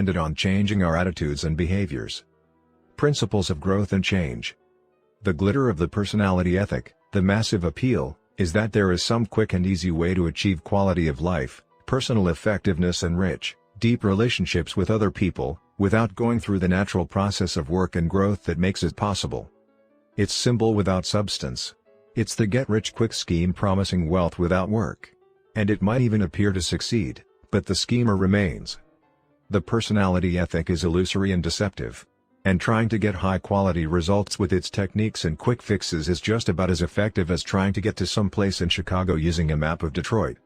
dependent on changing our attitudes and behaviors. Principles of growth and change. The glitter of the personality ethic, the massive appeal, is that there is some quick and easy way to achieve quality of life, personal effectiveness and rich, deep relationships with other people, without going through the natural process of work and growth that makes it possible. It's simple without substance. It's the get-rich-quick scheme promising wealth without work. And it might even appear to succeed, but the schemer remains. The personality ethic is illusory and deceptive. And trying to get high-quality results with its techniques and quick fixes is just about as effective as trying to get to some place in Chicago using a map of Detroit.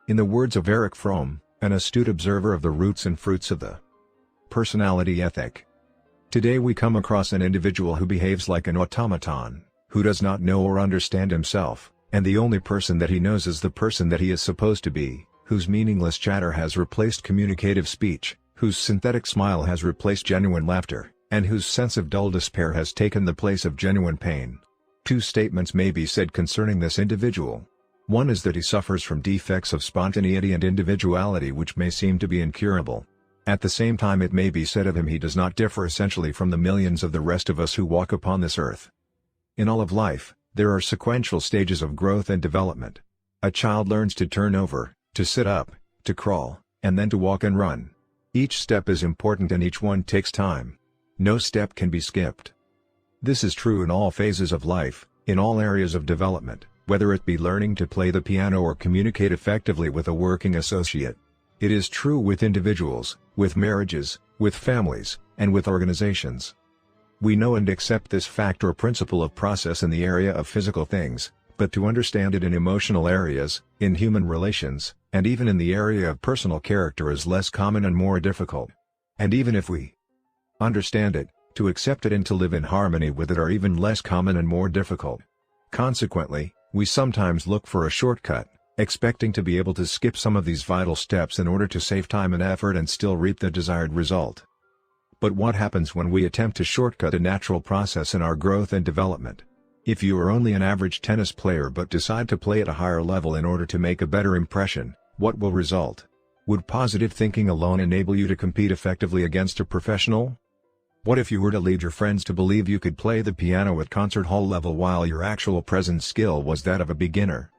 In the words of Erich Fromm, an astute observer of the roots and fruits of the personality ethic. Today we come across an individual who behaves like an automaton, who does not know or understand himself, and the only person that he knows is the person that he is supposed to be, whose meaningless chatter has replaced communicative speech, whose synthetic smile has replaced genuine laughter, and whose sense of dull despair has taken the place of genuine pain. Two statements may be said concerning this individual. One is that he suffers from defects of spontaneity and individuality which may seem to be incurable. At the same time it may be said of him he does not differ essentially from the millions of the rest of us who walk upon this earth. In all of life, there are sequential stages of growth and development. A child learns to turn over, to sit up, to crawl, and then to walk and run. Each step is important and each one takes time. No step can be skipped. This is true in all phases of life, in all areas of development, whether it be learning to play the piano or communicate effectively with a working associate. It is true with individuals, with marriages, with families, and with organizations. We know and accept this fact or principle of process in the area of physical things, but to understand it in emotional areas, in human relations, and even in the area of personal character is less common and more difficult. And even if we understand it, to accept it and to live in harmony with it are even less common and more difficult. Consequently, we sometimes look for a shortcut, expecting to be able to skip some of these vital steps in order to save time and effort and still reap the desired result. But what happens when we attempt to shortcut a natural process in our growth and development? If you are only an average tennis player but decide to play at a higher level in order to make a better impression, what will result? Would positive thinking alone enable you to compete effectively against a professional? What if you were to lead your friends to believe you could play the piano at concert hall level while your actual present skill was that of a beginner?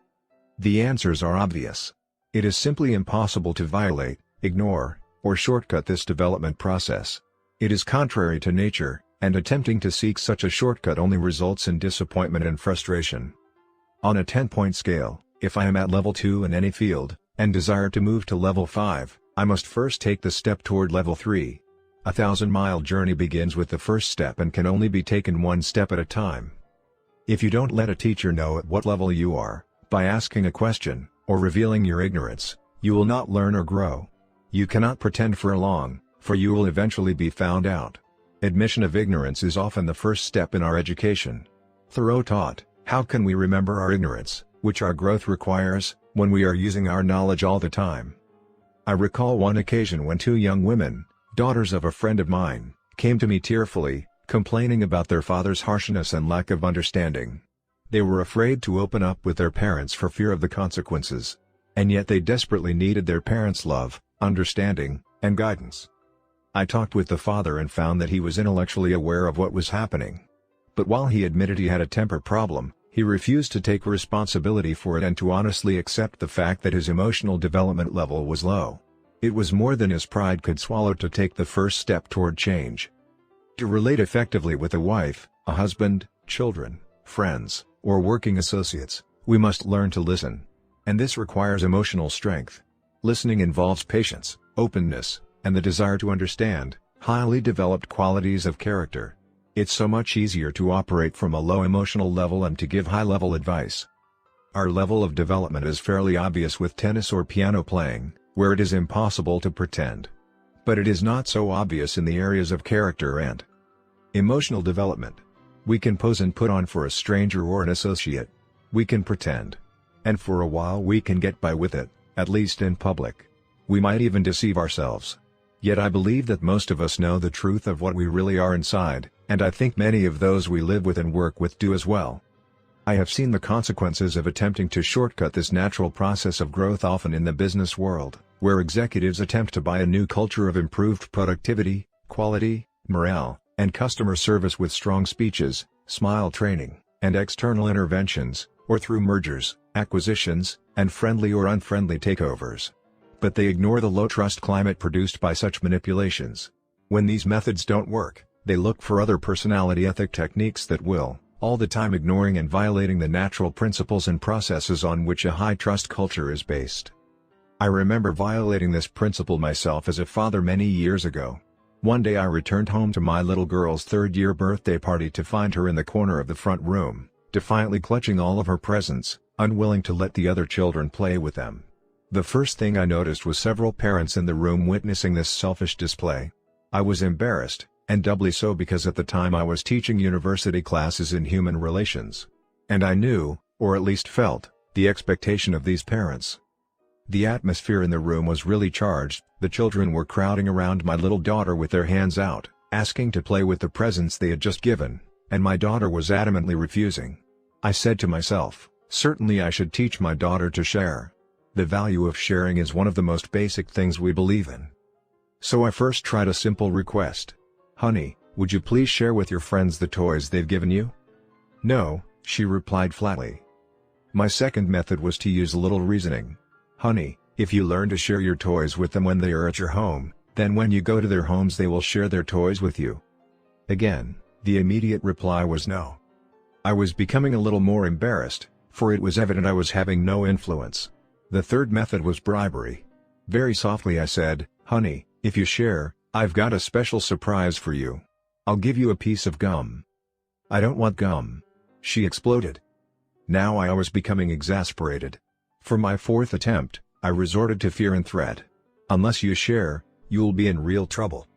The answers are obvious. It is simply impossible to violate, ignore, or shortcut this development process. It is contrary to nature, and attempting to seek such a shortcut only results in disappointment and frustration. On a 10-point scale, if I am at level 2 in any field, and desire to move to level 5, I must first take the step toward level 3. A 1,000-mile journey begins with the first step and can only be taken one step at a time. If you don't let a teacher know at what level you are, by asking a question, or revealing your ignorance, you will not learn or grow. You cannot pretend for long, for you will eventually be found out. Admission of ignorance is often the first step in our education. Thoreau taught, how can we remember our ignorance, which our growth requires, when we are using our knowledge all the time? I recall one occasion when two young women, daughters of a friend of mine, came to me tearfully, complaining about their father's harshness and lack of understanding. They were afraid to open up with their parents for fear of the consequences. And yet they desperately needed their parents' love, understanding, and guidance. I talked with the father and found that he was intellectually aware of what was happening. But while he admitted he had a temper problem, he refused to take responsibility for it and to honestly accept the fact that his emotional development level was low. It was more than his pride could swallow to take the first step toward change. To relate effectively with a wife, a husband, children, friends, or working associates, we must learn to listen. And this requires emotional strength. Listening involves patience, openness, and the desire to understand, highly developed qualities of character. It's so much easier to operate from a low emotional level and to give high-level advice. Our level of development is fairly obvious with tennis or piano playing, where it is impossible to pretend. But it is not so obvious in the areas of character and emotional development. We can pose and put on for a stranger or an associate. We can pretend. And for a while we can get by with it, at least in public. We might even deceive ourselves. Yet I believe that most of us know the truth of what we really are inside, and I think many of those we live with and work with do as well. I have seen the consequences of attempting to shortcut this natural process of growth often in the business world, where executives attempt to buy a new culture of improved productivity, quality, morale, and customer service with strong speeches, smile training, and external interventions, or through mergers, acquisitions, and friendly or unfriendly takeovers. But they ignore the low-trust climate produced by such manipulations. When these methods don't work, they look for other personality ethic techniques that will, all the time ignoring and violating the natural principles and processes on which a high-trust culture is based. I remember violating this principle myself as a father many years ago. One day I returned home to my little girl's third-year birthday party to find her in the corner of the front room, defiantly clutching all of her presents, unwilling to let the other children play with them. The first thing I noticed was several parents in the room witnessing this selfish display. I was embarrassed, and doubly so because at the time I was teaching university classes in human relations. And I knew, or at least felt, the expectation of these parents. The atmosphere in the room was really charged. The children were crowding around my little daughter with their hands out, asking to play with the presents they had just given, and my daughter was adamantly refusing. I said to myself, certainly I should teach my daughter to share. The value of sharing is one of the most basic things we believe in. So I first tried a simple request. Honey, would you please share with your friends the toys they've given you? No, she replied flatly. My second method was to use a little reasoning. Honey, if you learn to share your toys with them when they are at your home, then when you go to their homes they will share their toys with you. Again, the immediate reply was no. I was becoming a little more embarrassed, for it was evident I was having no influence. The third method was bribery. Very softly I said, honey, if you share, I've got a special surprise for you. I'll give you a piece of gum. I don't want gum. She exploded. Now I was becoming exasperated. For my fourth attempt, I resorted to fear and threat. Unless you share, you'll be in real trouble.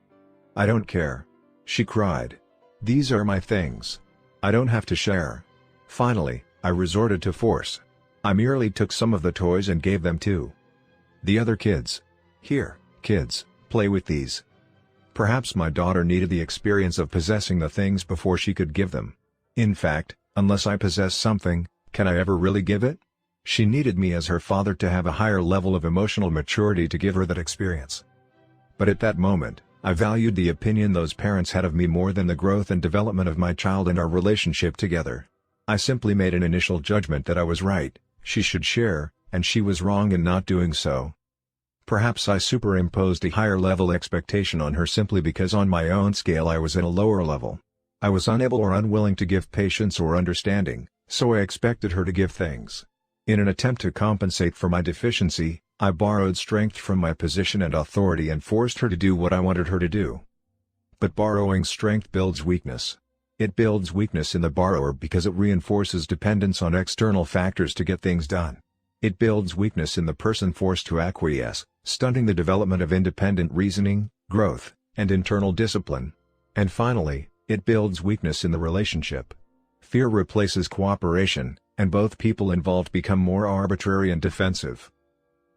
I don't care. She cried. These are my things. I don't have to share. Finally, I resorted to force. I merely took some of the toys and gave them to the other kids. Here, kids, play with these. Perhaps my daughter needed the experience of possessing the things before she could give them. In fact, unless I possess something, can I ever really give it? She needed me as her father to have a higher level of emotional maturity to give her that experience. But at that moment, I valued the opinion those parents had of me more than the growth and development of my child and our relationship together. I simply made an initial judgment that I was right, she should share, and she was wrong in not doing so. Perhaps I superimposed a higher level expectation on her simply because on my own scale I was at a lower level. I was unable or unwilling to give patience or understanding, so I expected her to give things. In an attempt to compensate for my deficiency, I borrowed strength from my position and authority and forced her to do what I wanted her to do. But borrowing strength builds weakness. It builds weakness in the borrower because it reinforces dependence on external factors to get things done. It builds weakness in the person forced to acquiesce, stunting the development of independent reasoning, growth, and internal discipline. And finally, it builds weakness in the relationship. Fear replaces cooperation, and both people involved become more arbitrary and defensive.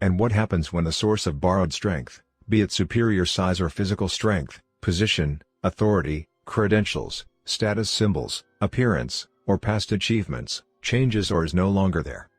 And what happens when the source of borrowed strength, be it superior size or physical strength, position, authority, credentials, status symbols, appearance, or past achievements, changes or is no longer there?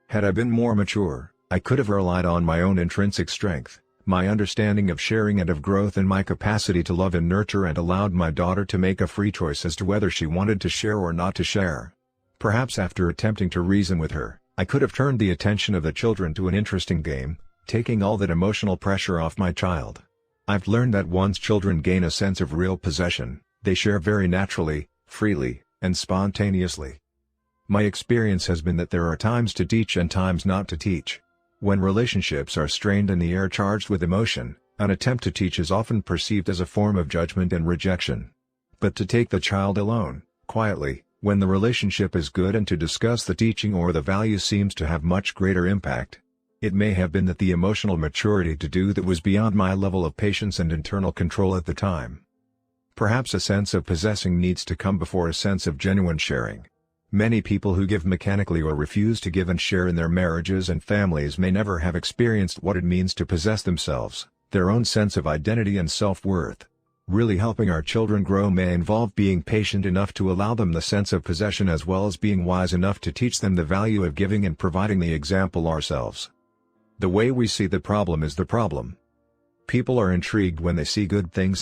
Had I been more mature, I could have relied on my own intrinsic strength, my understanding of sharing and of growth and my capacity to love and nurture, and allowed my daughter to make a free choice as to whether she wanted to share or not to share. Perhaps after attempting to reason with her, I could have turned the attention of the children to an interesting game, taking all that emotional pressure off my child. I've learned that once children gain a sense of real possession, they share very naturally, freely, and spontaneously. My experience has been that there are times to teach and times not to teach. When relationships are strained and the air charged with emotion, an attempt to teach is often perceived as a form of judgment and rejection. But to take the child alone, quietly, when the relationship is good, and to discuss the teaching or the value seems to have much greater impact. It may have been that the emotional maturity to do that was beyond my level of patience and internal control at the time. Perhaps a sense of possessing needs to come before a sense of genuine sharing. Many people who give mechanically or refuse to give and share in their marriages and families may never have experienced what it means to possess themselves, their own sense of identity and self-worth. Really helping our children grow may involve being patient enough to allow them the sense of possession, as well as being wise enough to teach them the value of giving and providing the example ourselves. The way we see the problem is the problem. People are intrigued when they see good things